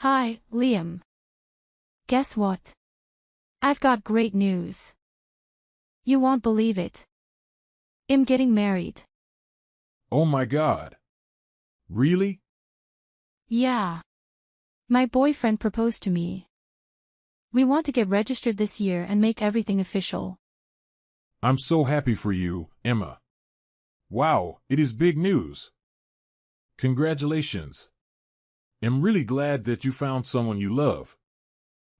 Hi, Liam. Guess what? I've got great news. You won't believe it. I'm getting married. Oh my God. Really? Yeah. My boyfriend proposed to me. We want to get registered this year and make everything official. I'm so happy for you, Emma. Wow, it is big news. Congratulations. I'm really glad that you found someone you love.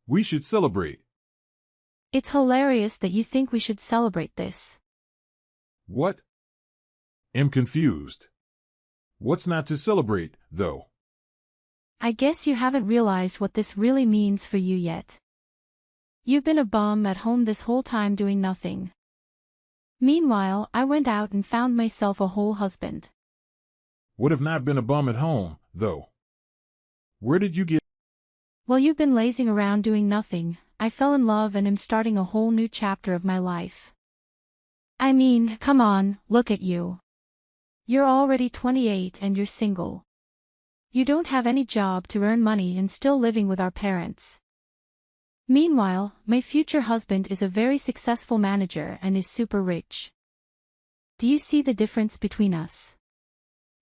We should celebrate. It's hilarious that you think we should celebrate this. What? I'm confused. What's not to celebrate, though? I guess you haven't realized what this really means for you yet. You've been a bum at home this whole time doing nothing. Meanwhile, I went out and found myself a whole husband. Would have not been a bum at home, though. Where did you get? While you've been lazing around doing nothing, I fell in love and am starting a whole new chapter of my life. I mean, come on, look at you. You're already 28 and you're single. You don't have any job to earn money and still living with our parents. Meanwhile, my future husband is a very successful manager and is super rich. Do you see the difference between us?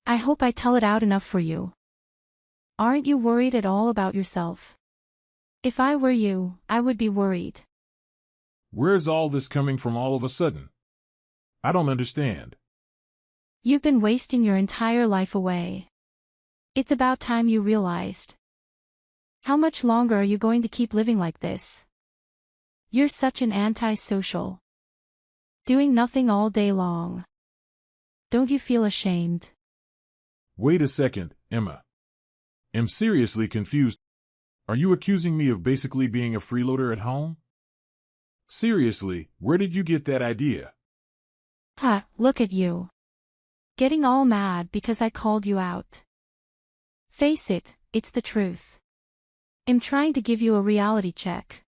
I hope I tell it out enough for you. Aren't you worried at all about yourself? If I were you, I would be worried. Where's all this coming from all of a sudden? I don't understand. You've been wasting your entire life away. It's about time you realized. How much longer are you going to keep living like this? You're such an anti-social. Doing nothing all day long. Don't you feel ashamed? Wait a second, Emma. I'm seriously confused. Are you accusing me of basically being a freeloader at home? Seriously, where did you get that idea? Ha, look at you. Getting all mad because I called you out. Face it, it's the truth. I'm trying to give you a reality check.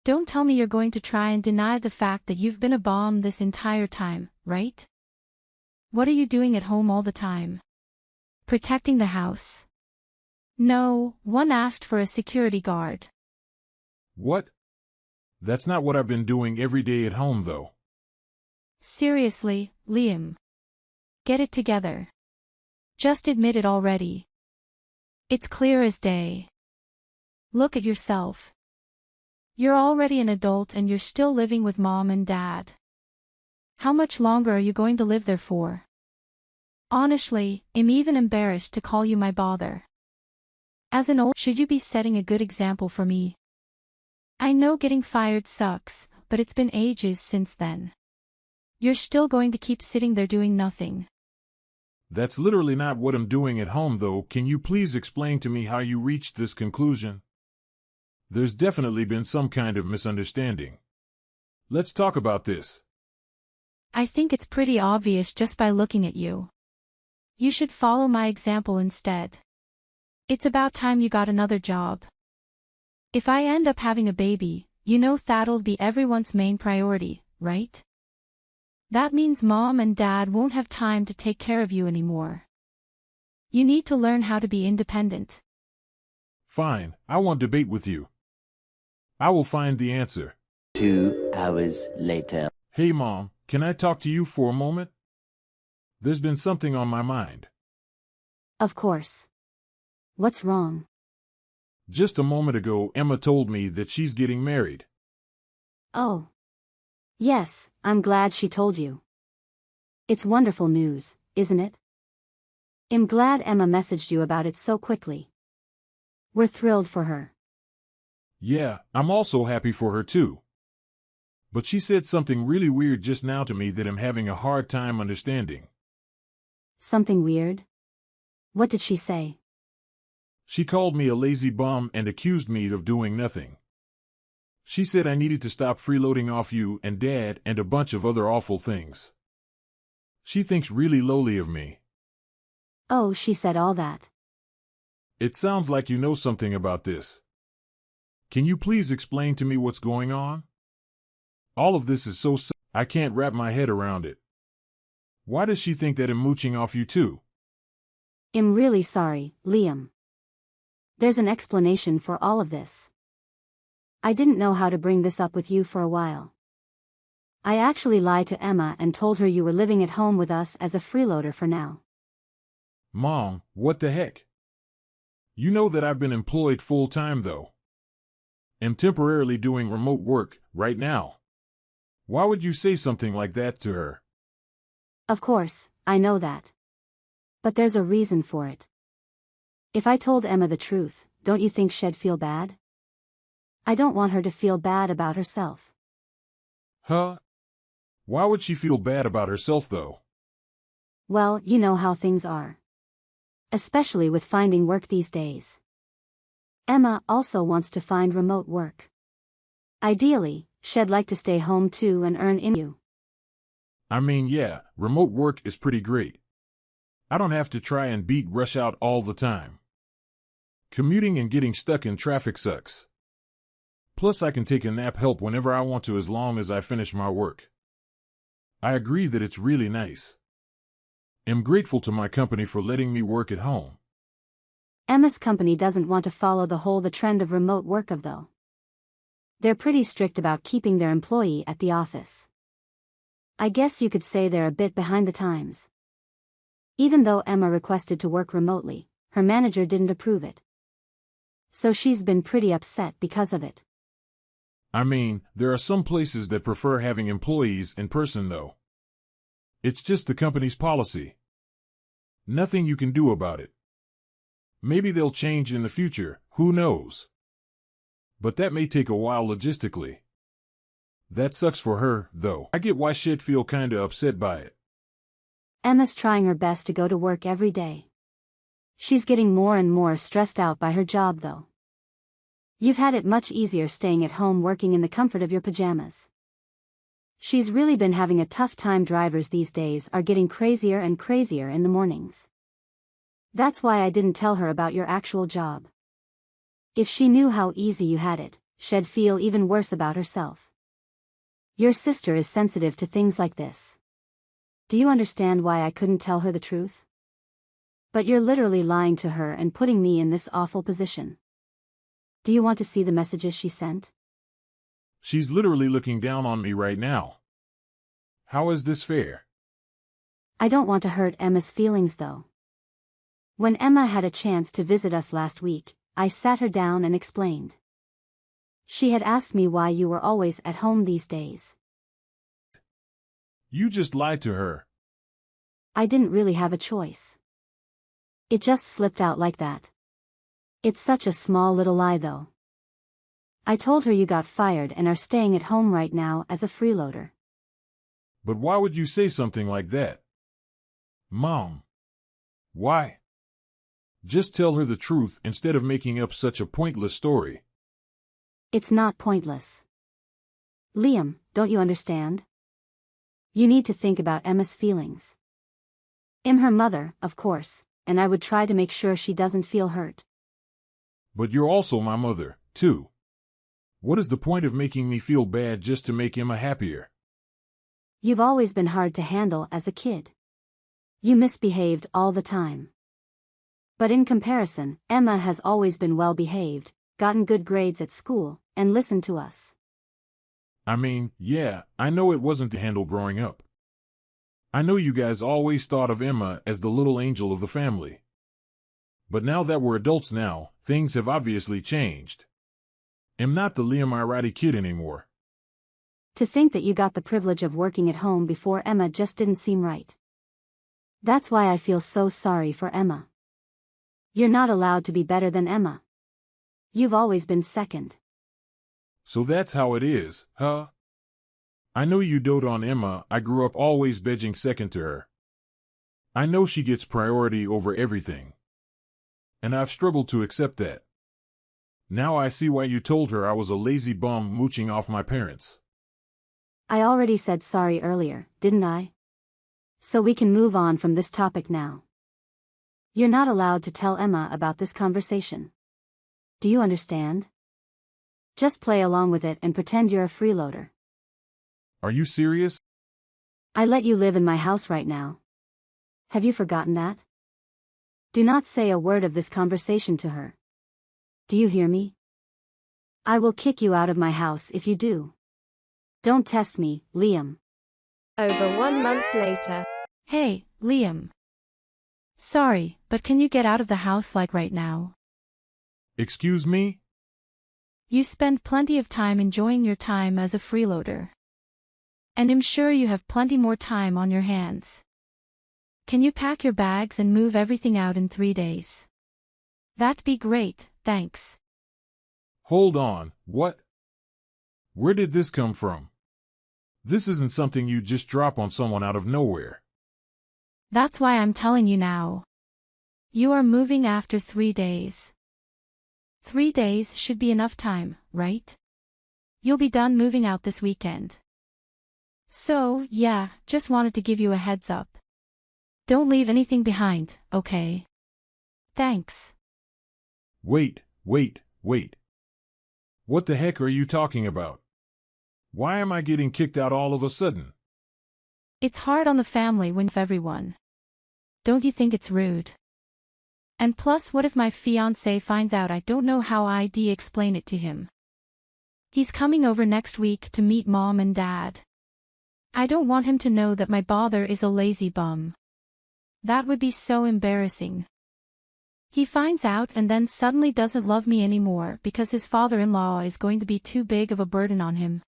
Don't tell me you're going to try and deny the fact that you've been a bum this entire time, right? What are you doing at home all the time? Protecting the house. No, one asked for a security guard. What? That's not what I've been doing every day at home, though. Seriously, Liam. Get it together. Just admit it already. It's clear as day. Look at yourself. You're already an adult and you're still living with mom and dad. How much longer are you going to live there for? Honestly, I'm even embarrassed to call you my bother. As an old, should you be setting a good example for me? I know getting fired sucks, but it's been ages since then. You're still going to keep sitting there doing nothing. That's literally not what I'm doing at home, though. Can you please explain to me how you reached this conclusion? There's definitely been some kind of misunderstanding. Let's talk about this. I think it's pretty obvious just by looking at you. You should follow my example instead. It's about time you got another job. If I end up having a baby, you know that'll be everyone's main priority, right? That means mom and dad won't have time to take care of you anymore. You need to learn how to be independent. Fine, I won't debate with you. I will find the answer. 2 hours later. Hey Mom, can I talk to you for a moment? There's been something on my mind. Of course. What's wrong? Just a moment ago, Emma told me that she's getting married. Oh. Yes, I'm glad she told you. It's wonderful news, isn't it? I'm glad Emma messaged you about it so quickly. We're thrilled for her. Yeah, I'm also happy for her too. But she said something really weird just now to me that I'm having a hard time understanding. Something weird? What did she say? She called me a lazy bum and accused me of doing nothing. She said I needed to stop freeloading off you and Dad and a bunch of other awful things. She thinks really lowly of me. Oh, she said all that. It sounds like you know something about this. Can you please explain to me what's going on? All of this is so I can't wrap my head around it. Why does she think that I'm mooching off you too? I'm really sorry, Liam. There's an explanation for all of this. I didn't know how to bring this up with you for a while. I actually lied to Emma and told her you were living at home with us as a freeloader for now. Mom, what the heck? You know that I've been employed full-time though. Am temporarily doing remote work right now. Why would you say something like that to her? Of course, I know that. But there's a reason for it. If I told Emma the truth, don't you think she'd feel bad? I don't want her to feel bad about herself. Huh? Why would she feel bad about herself though? Well, you know how things are. Especially with finding work these days. Emma also wants to find remote work. Ideally, she'd like to stay home too and earn in you. I mean, yeah, remote work is pretty great. I don't have to try and beat rush hour all the time. Commuting and getting stuck in traffic sucks. Plus I can take a nap help whenever I want to as long as I finish my work. I agree that it's really nice. I'm grateful to my company for letting me work at home. Emma's company doesn't want to follow the trend of remote work though. They're pretty strict about keeping their employee at the office. I guess you could say they're a bit behind the times. Even though Emma requested to work remotely, her manager didn't approve it. So she's been pretty upset because of it. I mean, there are some places that prefer having employees in person though. It's just the company's policy. Nothing you can do about it. Maybe they'll change in the future, who knows? But that may take a while logistically. That sucks for her, though. I get why she'd feel kinda upset by it. Emma's trying her best to go to work every day. She's getting more and more stressed out by her job though. You've had it much easier staying at home working in the comfort of your pajamas. She's really been having a tough time. Drivers these days are getting crazier and crazier in the mornings. That's why I didn't tell her about your actual job. If she knew how easy you had it, she'd feel even worse about herself. Your sister is sensitive to things like this. Do you understand why I couldn't tell her the truth? But you're literally lying to her and putting me in this awful position. Do you want to see the messages she sent? She's literally looking down on me right now. How is this fair? I don't want to hurt Emma's feelings though. When Emma had a chance to visit us last week, I sat her down and explained. She had asked me why you were always at home these days. You just lied to her. I didn't really have a choice. It just slipped out like that. It's such a small little lie though. I told her you got fired and are staying at home right now as a freeloader. But why would you say something like that? Mom. Why? Just tell her the truth instead of making up such a pointless story. It's not pointless. Liam, don't you understand? You need to think about Emma's feelings. I'm her mother, of course, and I would try to make sure she doesn't feel hurt. But you're also my mother, too. What is the point of making me feel bad just to make Emma happier? You've always been hard to handle as a kid. You misbehaved all the time. But in comparison, Emma has always been well behaved, gotten good grades at school, and listened to us. I mean, yeah, I know it wasn't to handle growing up. I know you guys always thought of Emma as the little angel of the family. But now that we're adults now, things have obviously changed. I'm not the Liam Irati kid anymore. To think that you got the privilege of working at home before Emma just didn't seem right. That's why I feel so sorry for Emma. You're not allowed to be better than Emma. You've always been second. So that's how it is, huh? I know you dote on Emma. I grew up always begging second to her. I know she gets priority over everything. And I've struggled to accept that. Now I see why you told her I was a lazy bum mooching off my parents. I already said sorry earlier, didn't I? So we can move on from this topic now. You're not allowed to tell Emma about this conversation. Do you understand? Just play along with it and pretend you're a freeloader. Are you serious? I let you live in my house right now. Have you forgotten that? Do not say a word of this conversation to her. Do you hear me? I will kick you out of my house if you do. Don't test me, Liam. Over 1 month later. Hey, Liam. Sorry, but can you get out of the house like right now? Excuse me? You spend plenty of time enjoying your time as a freeloader. And I'm sure you have plenty more time on your hands. Can you pack your bags and move everything out in 3 days? That'd be great, thanks. Hold on, what? Where did this come from? This isn't something you just drop on someone out of nowhere. That's why I'm telling you now. You are moving after 3 days. 3 days should be enough time, right? You'll be done moving out this weekend. So, yeah, just wanted to give you a heads up. Don't leave anything behind, okay? Thanks. Wait. What the heck are you talking about? Why am I getting kicked out all of a sudden? It's hard on the family when everyone. Don't you think it's rude? And plus, what if my fiancé finds out? I don't know how I'd explain it to him. He's coming over next week to meet Mom and Dad. I don't want him to know that my father is a lazy bum. That would be so embarrassing. He finds out and then suddenly doesn't love me anymore because his father-in-law is going to be too big of a burden on him.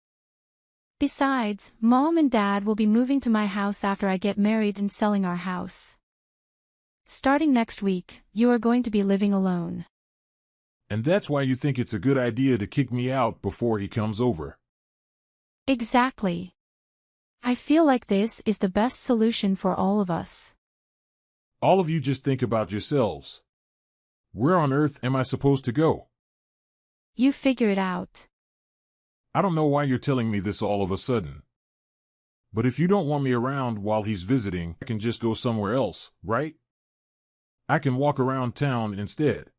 Besides, Mom and Dad will be moving to my house after I get married and selling our house. Starting next week, you are going to be living alone. And that's why you think it's a good idea to kick me out before he comes over. Exactly. I feel like this is the best solution for all of us. All of you just think about yourselves. Where on earth am I supposed to go? You figure it out. I don't know why you're telling me this all of a sudden. But if you don't want me around while he's visiting, I can just go somewhere else, right? I can walk around town instead.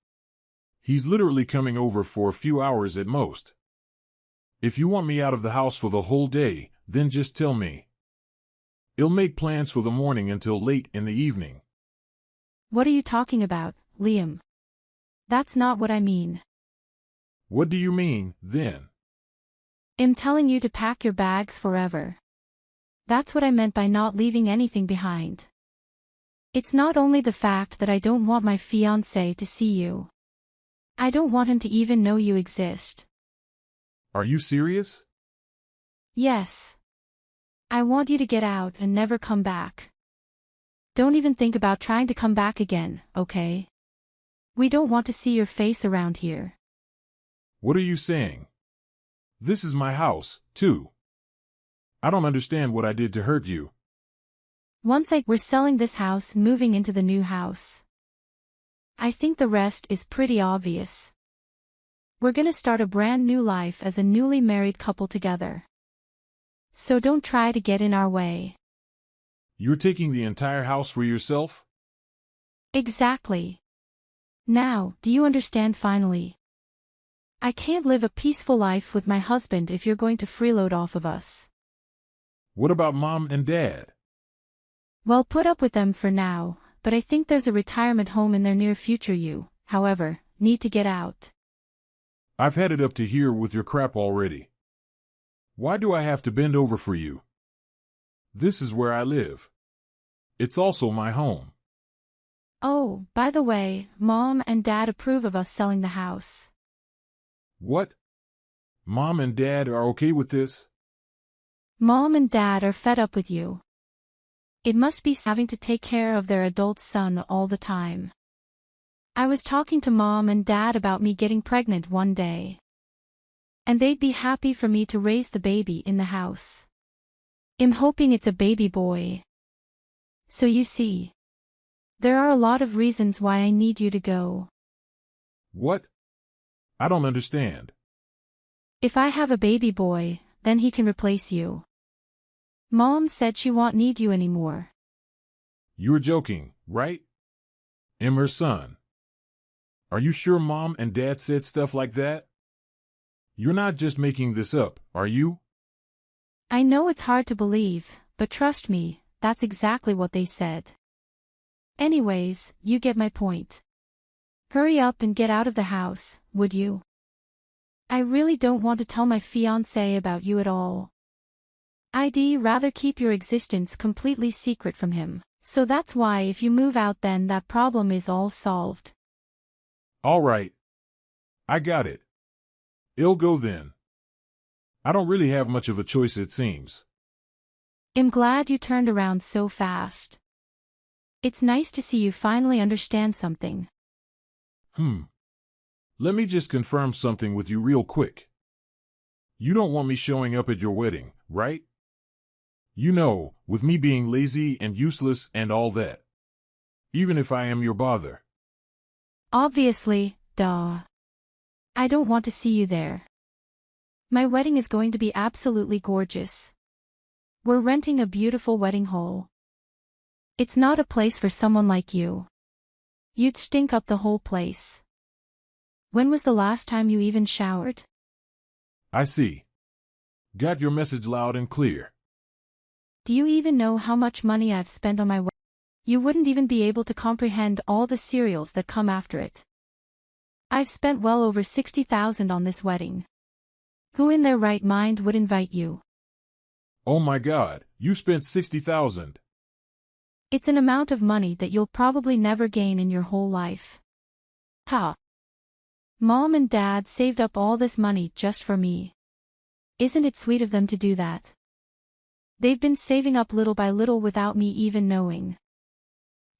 He's literally coming over for a few hours at most. If you want me out of the house for the whole day, then just tell me. I'll make plans for the morning until late in the evening. What are you talking about, Liam? That's not what I mean. What do you mean, then? I'm telling you to pack your bags forever. That's what I meant by not leaving anything behind. It's not only the fact that I don't want my fiancé to see you. I don't want him to even know you exist. Are you serious? Yes. I want you to get out and never come back. Don't even think about trying to come back again, okay? We don't want to see your face around here. What are you saying? This is my house, too. I don't understand what I did to hurt you. We're selling this house and moving into the new house. I think the rest is pretty obvious. We're gonna start a brand new life as a newly married couple together. So don't try to get in our way. You're taking the entire house for yourself? Exactly. Now, do you understand finally? I can't live a peaceful life with my husband if you're going to freeload off of us. What about Mom and Dad? Well, put up with them for now, but I think there's a retirement home in their near future. You, however, need to get out. I've had it up to here with your crap already. Why do I have to bend over for you? This is where I live. It's also my home. Oh, by the way, Mom and Dad approve of us selling the house. What? Mom and Dad are okay with this? Mom and Dad are fed up with you. It must be having to take care of their adult son all the time. I was talking to Mom and Dad about me getting pregnant one day. And they'd be happy for me to raise the baby in the house. I'm hoping it's a baby boy. So you see. There are a lot of reasons why I need you to go. What? I don't understand. If I have a baby boy, then he can replace you. Mom said she won't need you anymore. You're joking, right? I'm her son. Are you sure Mom and Dad said stuff like that? You're not just making this up, are you? I know it's hard to believe, but trust me, that's exactly what they said. Anyways, you get my point. Hurry up and get out of the house, would you? I really don't want to tell my fiancé about you at all. I'd rather keep your existence completely secret from him, so that's why if you move out then that problem is all solved. All right. I got it. I'll go then. I don't really have much of a choice, it seems. I'm glad you turned around so fast. It's nice to see you finally understand something. Let me just confirm something with you real quick. You don't want me showing up at your wedding, right? You know, with me being lazy and useless and all that. Even if I am your bother. Obviously, duh. I don't want to see you there. My wedding is going to be absolutely gorgeous. We're renting a beautiful wedding hall. It's not a place for someone like you. You'd stink up the whole place. When was the last time you even showered? I see. Got your message loud and clear. Do you even know how much money I've spent on my wedding? You wouldn't even be able to comprehend all the cereals that come after it. I've spent well over 60,000 on this wedding. Who in their right mind would invite you? Oh my God, you spent 60,000. It's an amount of money that you'll probably never gain in your whole life. Ha! Mom and Dad saved up all this money just for me. Isn't it sweet of them to do that? They've been saving up little by little without me even knowing.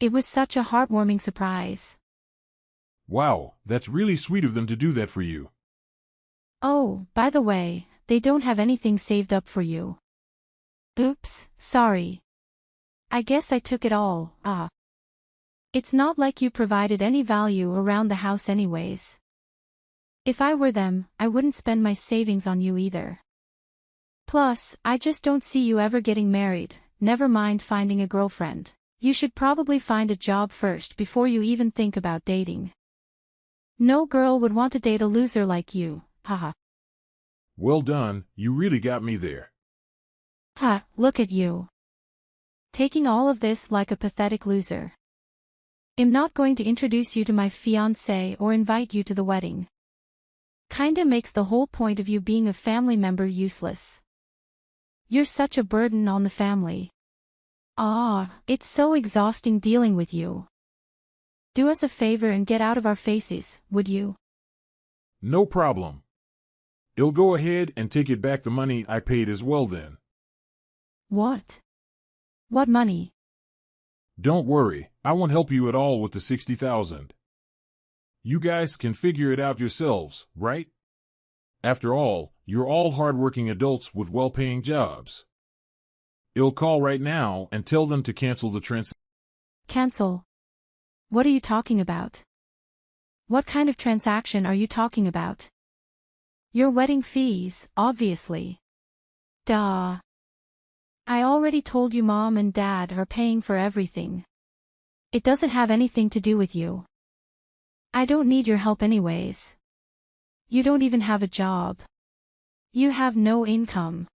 It was such a heartwarming surprise. Wow, that's really sweet of them to do that for you. Oh, by the way, they don't have anything saved up for you. Oops, sorry. I guess I took it all, It's not like you provided any value around the house anyways. If I were them, I wouldn't spend my savings on you either. Plus, I just don't see you ever getting married, never mind finding a girlfriend. You should probably find a job first before you even think about dating. No girl would want to date a loser like you, haha. Well done, you really got me there. Ha, look at you. Taking all of this like a pathetic loser. I'm not going to introduce you to my fiancé or invite you to the wedding. Kinda makes the whole point of you being a family member useless. You're such a burden on the family. It's so exhausting dealing with you. Do us a favor and get out of our faces, would you? No problem. I'll go ahead and take it back the money I paid as well then. What? What money? Don't worry, I won't help you at all with the 60,000. You guys can figure it out yourselves, right? After all, you're all hardworking adults with well-paying jobs. I'll call right now and tell them to cancel the transaction. Cancel? What are you talking about? What kind of transaction are you talking about? Your wedding fees, obviously. Duh. I already told you Mom and Dad are paying for everything. It doesn't have anything to do with you. I don't need your help anyways. You don't even have a job. You have no income.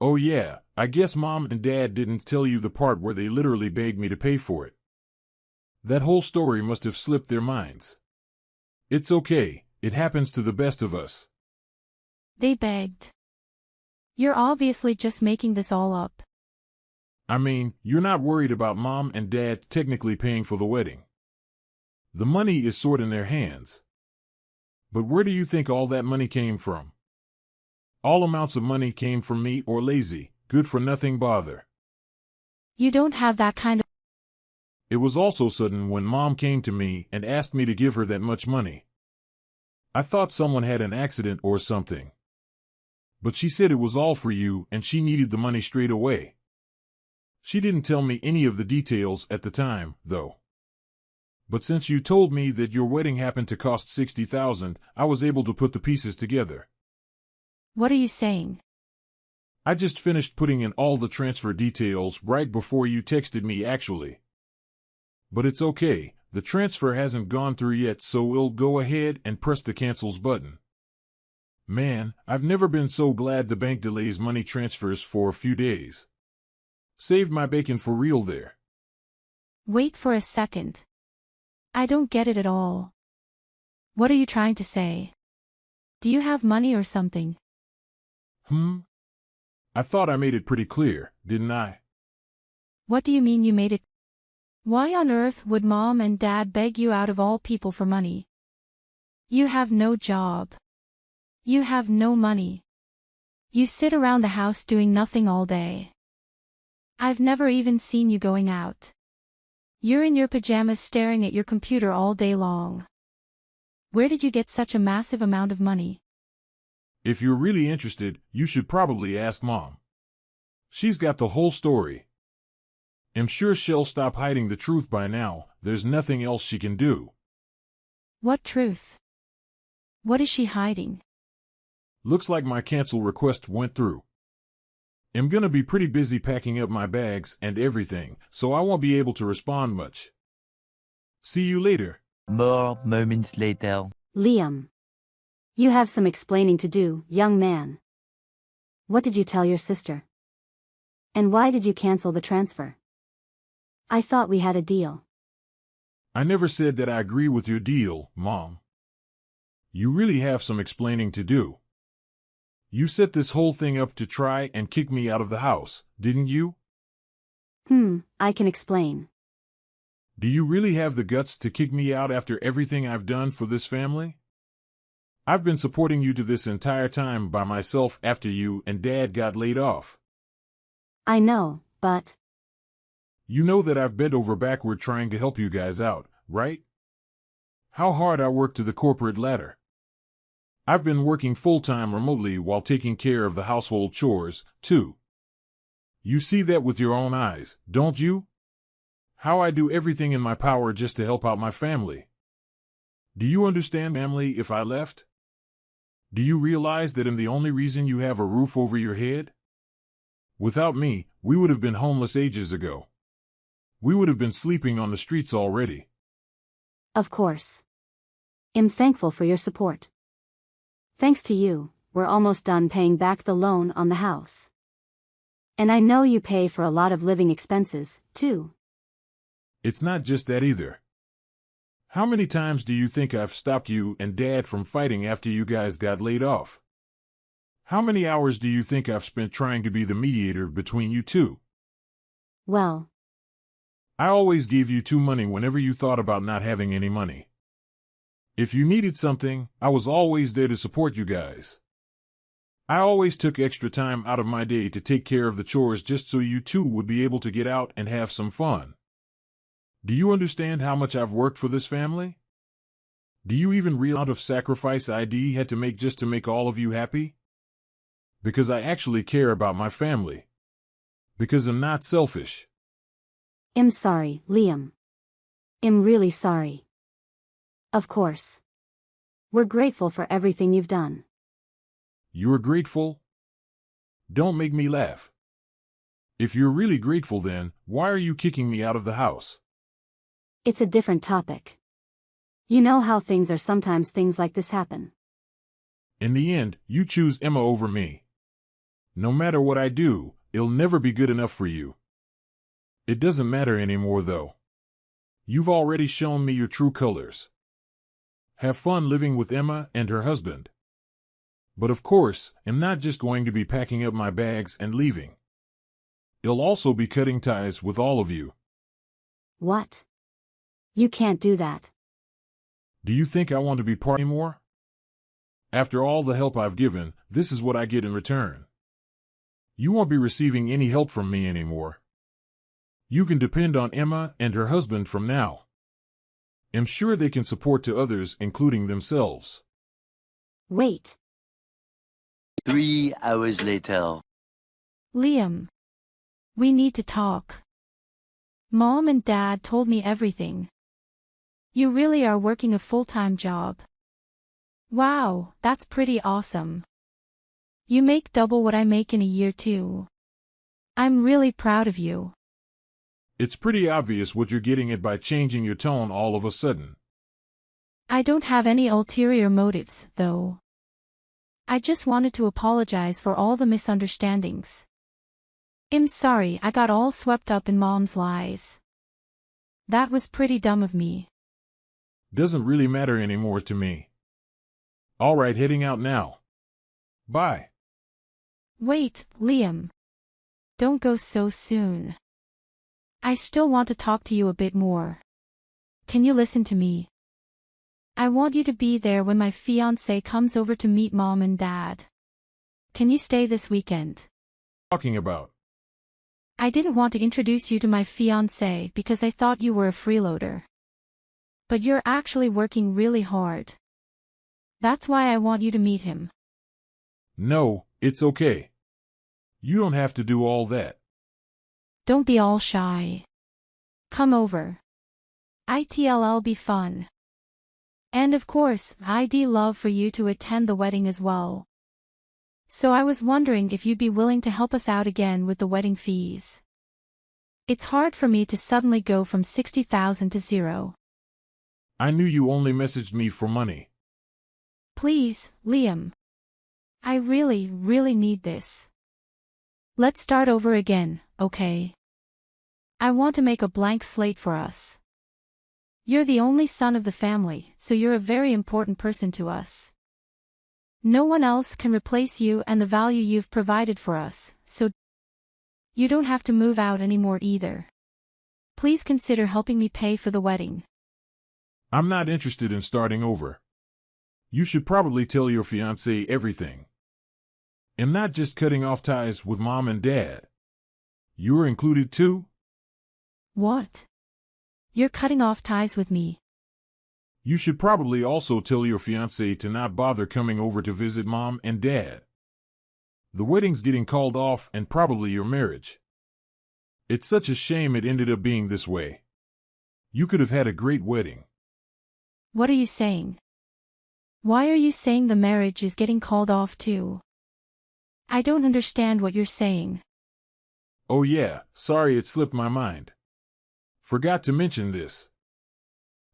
Oh yeah, I guess Mom and Dad didn't tell you the part where they literally begged me to pay for it. That whole story must have slipped their minds. It's okay, it happens to the best of us. They begged. You're obviously just making this all up. I mean, you're not worried about Mom and Dad technically paying for the wedding. The money is sort in their hands. But where do you think all that money came from? All amounts of money came from me or lazy, good-for-nothing bother. You don't have that kind of... It was also sudden when Mom came to me and asked me to give her that much money. I thought someone had an accident or something. But she said it was all for you and she needed the money straight away. She didn't tell me any of the details at the time, though. But since you told me that your wedding happened to cost 60,000, I was able to put the pieces together. What are you saying? I just finished putting in all the transfer details right before you texted me actually. But it's okay, the transfer hasn't gone through yet, so we'll go ahead and press the cancels button. Man, I've never been so glad the bank delays money transfers for a few days. Saved my bacon for real there. Wait for a second. I don't get it at all. What are you trying to say? Do you have money or something? I thought I made it pretty clear, didn't I? What do you mean you made it? Why on earth would Mom and Dad beg you out of all people for money? You have no job. You have no money. You sit around the house doing nothing all day. I've never even seen you going out. You're in your pajamas staring at your computer all day long. Where did you get such a massive amount of money? If you're really interested, you should probably ask Mom. She's got the whole story. I'm sure she'll stop hiding the truth by now. There's nothing else she can do. What truth? What is she hiding? Looks like my cancel request went through. I'm gonna be pretty busy packing up my bags and everything, so I won't be able to respond much. See you later. More moments later. Liam. You have some explaining to do, young man. What did you tell your sister? And why did you cancel the transfer? I thought we had a deal. I never said that I agree with your deal, Mom. You really have some explaining to do. You set this whole thing up to try and kick me out of the house, didn't you? I can explain. Do you really have the guts to kick me out after everything I've done for this family? I've been supporting you to this entire time by myself after you and Dad got laid off. I know, but... You know that I've bent over backward trying to help you guys out, right? How hard I work to the corporate ladder. I've been working full-time remotely while taking care of the household chores, too. You see that with your own eyes, don't you? How I do everything in my power just to help out my family. Do you understand, family, if I left? Do you realize that I'm the only reason you have a roof over your head? Without me, we would have been homeless ages ago. We would have been sleeping on the streets already. Of course. I'm thankful for your support. Thanks to you, we're almost done paying back the loan on the house. And I know you pay for a lot of living expenses, too. It's not just that either. How many times do you think I've stopped you and Dad from fighting after you guys got laid off? How many hours do you think I've spent trying to be the mediator between you two? Well, I always gave you two money whenever you thought about not having any money. If you needed something, I was always there to support you guys. I always took extra time out of my day to take care of the chores just so you two would be able to get out and have some fun. Do you understand how much I've worked for this family? Do you even realize the amount of sacrifice I had to make just to make all of you happy? Because I actually care about my family. Because I'm not selfish. I'm sorry, Liam. I'm really sorry. Of course. We're grateful for everything you've done. You're grateful? Don't make me laugh. If you're really grateful, then why are you kicking me out of the house? It's a different topic. You know how things are, sometimes things like this happen. In the end, you choose Emma over me. No matter what I do, it'll never be good enough for you. It doesn't matter anymore, though. You've already shown me your true colors. Have fun living with Emma and her husband. But of course, I'm not just going to be packing up my bags and leaving. I'll also be cutting ties with all of you. What? You can't do that. Do you think I want to be part anymore? After all the help I've given, this is what I get in return. You won't be receiving any help from me anymore. You can depend on Emma and her husband from now. I'm sure they can support to others, including themselves. Wait. 3 hours later. Liam. We need to talk. Mom and Dad told me everything. You really are working a full-time job. Wow, that's pretty awesome. You make double what I make in a year too. I'm really proud of you. It's pretty obvious what you're getting at by changing your tone all of a sudden. I don't have any ulterior motives, though. I just wanted to apologize for all the misunderstandings. I'm sorry I got all swept up in Mom's lies. That was pretty dumb of me. Doesn't really matter anymore to me. All right, heading out now. Bye. Wait, Liam. Don't go so soon. I still want to talk to you a bit more. Can you listen to me? I want you to be there when my fiancé comes over to meet Mom and Dad. Can you stay this weekend? Talking about? I didn't want to introduce you to my fiancé because I thought you were a freeloader. But you're actually working really hard. That's why I want you to meet him. No, it's okay. You don't have to do all that. Don't be all shy. Come over. It'll be fun. And of course, I'd love for you to attend the wedding as well. So I was wondering if you'd be willing to help us out again with the wedding fees. It's hard for me to suddenly go from 60,000 to zero. I knew you only messaged me for money. Please, Liam. I really, really need this. Let's start over again, okay? I want to make a blank slate for us. You're the only son of the family, so you're a very important person to us. No one else can replace you and the value you've provided for us, so you don't have to move out anymore either. Please consider helping me pay for the wedding. I'm not interested in starting over. You should probably tell your fiancé everything. I'm not just cutting off ties with Mom and Dad. You're included too? What? You're cutting off ties with me. You should probably also tell your fiancé to not bother coming over to visit Mom and Dad. The wedding's getting called off and probably your marriage. It's such a shame it ended up being this way. You could have had a great wedding. What are you saying? Why are you saying the marriage is getting called off too? I don't understand what you're saying. Oh yeah, sorry it slipped my mind. Forgot to mention this.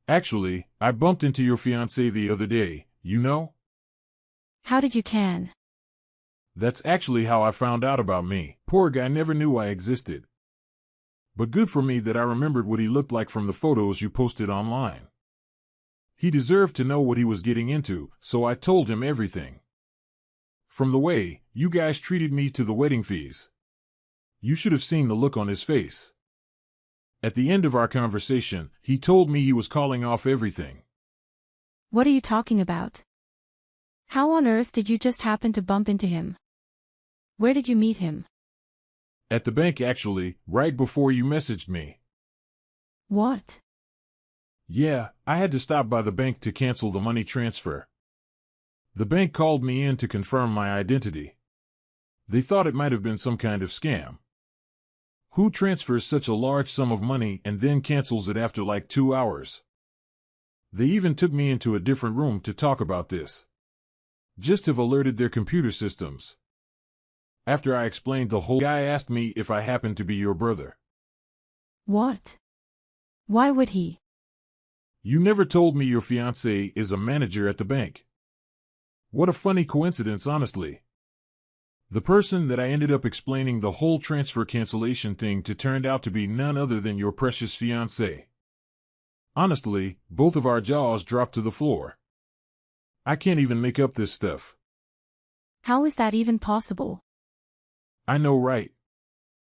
Actually, I bumped into your fiancé the other day, you know? How did you can? That's actually how I found out about me. Poor guy never knew I existed. But good for me that I remembered what he looked like from the photos you posted online. He deserved to know what he was getting into, so I told him everything. From the way you guys treated me to the wedding fees. You should have seen the look on his face. At the end of our conversation, he told me he was calling off everything. What are you talking about? How on earth did you just happen to bump into him? Where did you meet him? At the bank actually, right before you messaged me. What? Yeah, I had to stop by the bank to cancel the money transfer. The bank called me in to confirm my identity. They thought it might have been some kind of scam. Who transfers such a large sum of money and then cancels it after like 2 hours? They even took me into a different room to talk about this. Just have alerted their computer systems. After I explained the whole, guy asked me if I happened to be your brother. What? Why would he? You never told me your fiancé is a manager at the bank. What a funny coincidence, honestly. The person that I ended up explaining the whole transfer cancellation thing to turned out to be none other than your precious fiancé. Honestly, both of our jaws dropped to the floor. I can't even make up this stuff. How is that even possible? I know, right?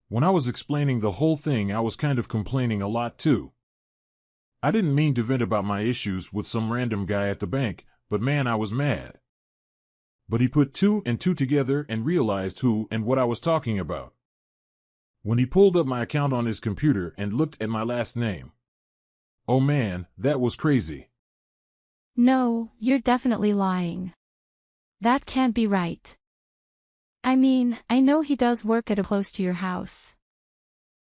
When I was explaining the whole thing, I was kind of complaining a lot too. I didn't mean to vent about my issues with some random guy at the bank, but man, I was mad. But he put 2 and 2 together and realized who and what I was talking about. When he pulled up my account on his computer and looked at my last name. Oh man, that was crazy. No, you're definitely lying. That can't be right. I mean, I know he does work at a close to your house.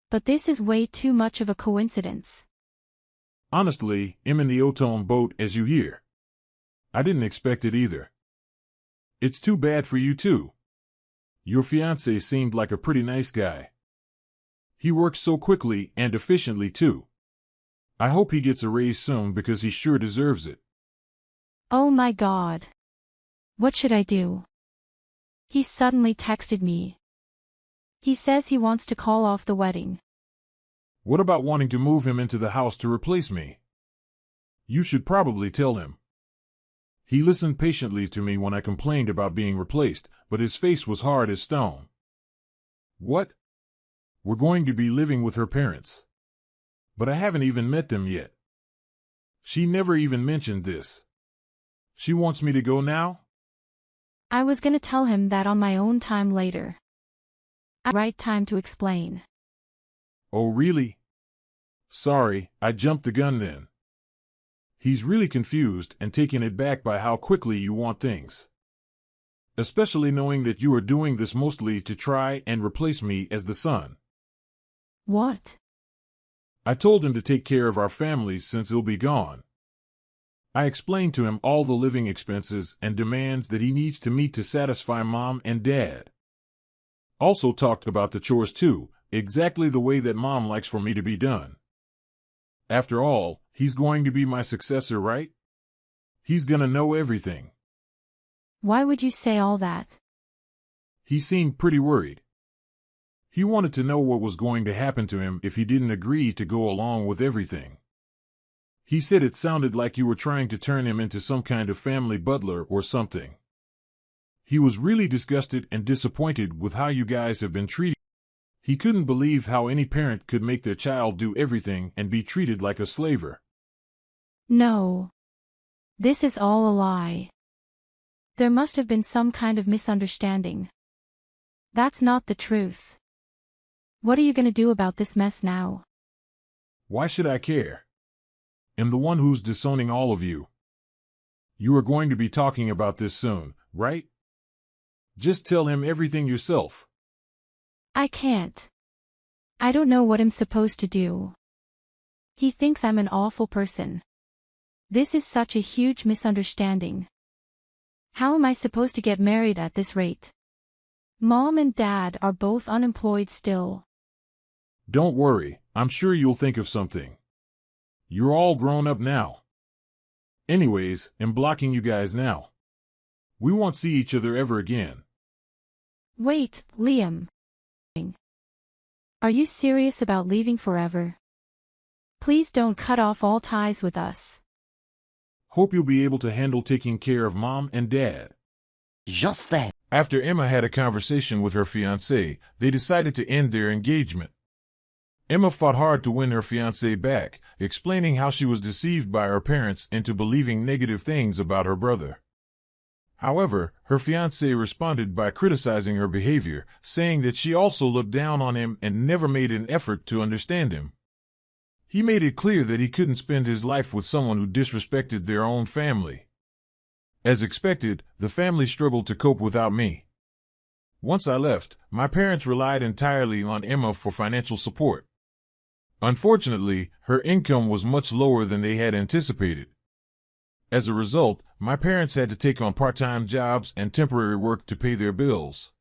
But this is way too much of a coincidence. Honestly, I'm in the Otone boat as you hear. I didn't expect it either. It's too bad for you too. Your fiancé seemed like a pretty nice guy. He works so quickly and efficiently too. I hope he gets a raise soon because he sure deserves it. Oh my God. What should I do? He suddenly texted me. He says he wants to call off the wedding. What about wanting to move him into the house to replace me? You should probably tell him. He listened patiently to me when I complained about being replaced, but his face was hard as stone. What? We're going to be living with her parents. But I haven't even met them yet. She never even mentioned this. She wants me to go now? I was gonna tell him that on my own time later. Right time to explain. Oh, really? Sorry, I jumped the gun then. He's really confused and taken aback by how quickly you want things. Especially knowing that you are doing this mostly to try and replace me as the son. What? I told him to take care of our families since he'll be gone. I explained to him all the living expenses and demands that he needs to meet to satisfy Mom and Dad. Also talked about the chores too, exactly the way that Mom likes for me to be done. After all, he's going to be my successor, right? He's gonna know everything. Why would you say all that? He seemed pretty worried. He wanted to know what was going to happen to him if he didn't agree to go along with everything. He said it sounded like you were trying to turn him into some kind of family butler or something. He was really disgusted and disappointed with how you guys have been treated. He couldn't believe how any parent could make their child do everything and be treated like a slaver. No. This is all a lie. There must have been some kind of misunderstanding. That's not the truth. What are you gonna do about this mess now? Why should I care? I'm the one who's disowning all of you. You are going to be talking about this soon, right? Just tell him everything yourself. I can't. I don't know what I'm supposed to do. He thinks I'm an awful person. This is such a huge misunderstanding. How am I supposed to get married at this rate? Mom and Dad are both unemployed still. Don't worry, I'm sure you'll think of something. You're all grown up now. Anyways, I'm blocking you guys now. We won't see each other ever again. Wait, Liam. Are you serious about leaving forever? Please don't cut off all ties with us. Hope you'll be able to handle taking care of Mom and Dad. Just then. After Emma had a conversation with her fiancé, they decided to end their engagement. Emma fought hard to win her fiancé back, explaining how she was deceived by her parents into believing negative things about her brother. However, her fiancé responded by criticizing her behavior, saying that she also looked down on him and never made an effort to understand him. He made it clear that he couldn't spend his life with someone who disrespected their own family. As expected, the family struggled to cope without me. Once I left, my parents relied entirely on Emma for financial support. Unfortunately, her income was much lower than they had anticipated. As a result, my parents had to take on part-time jobs and temporary work to pay their bills.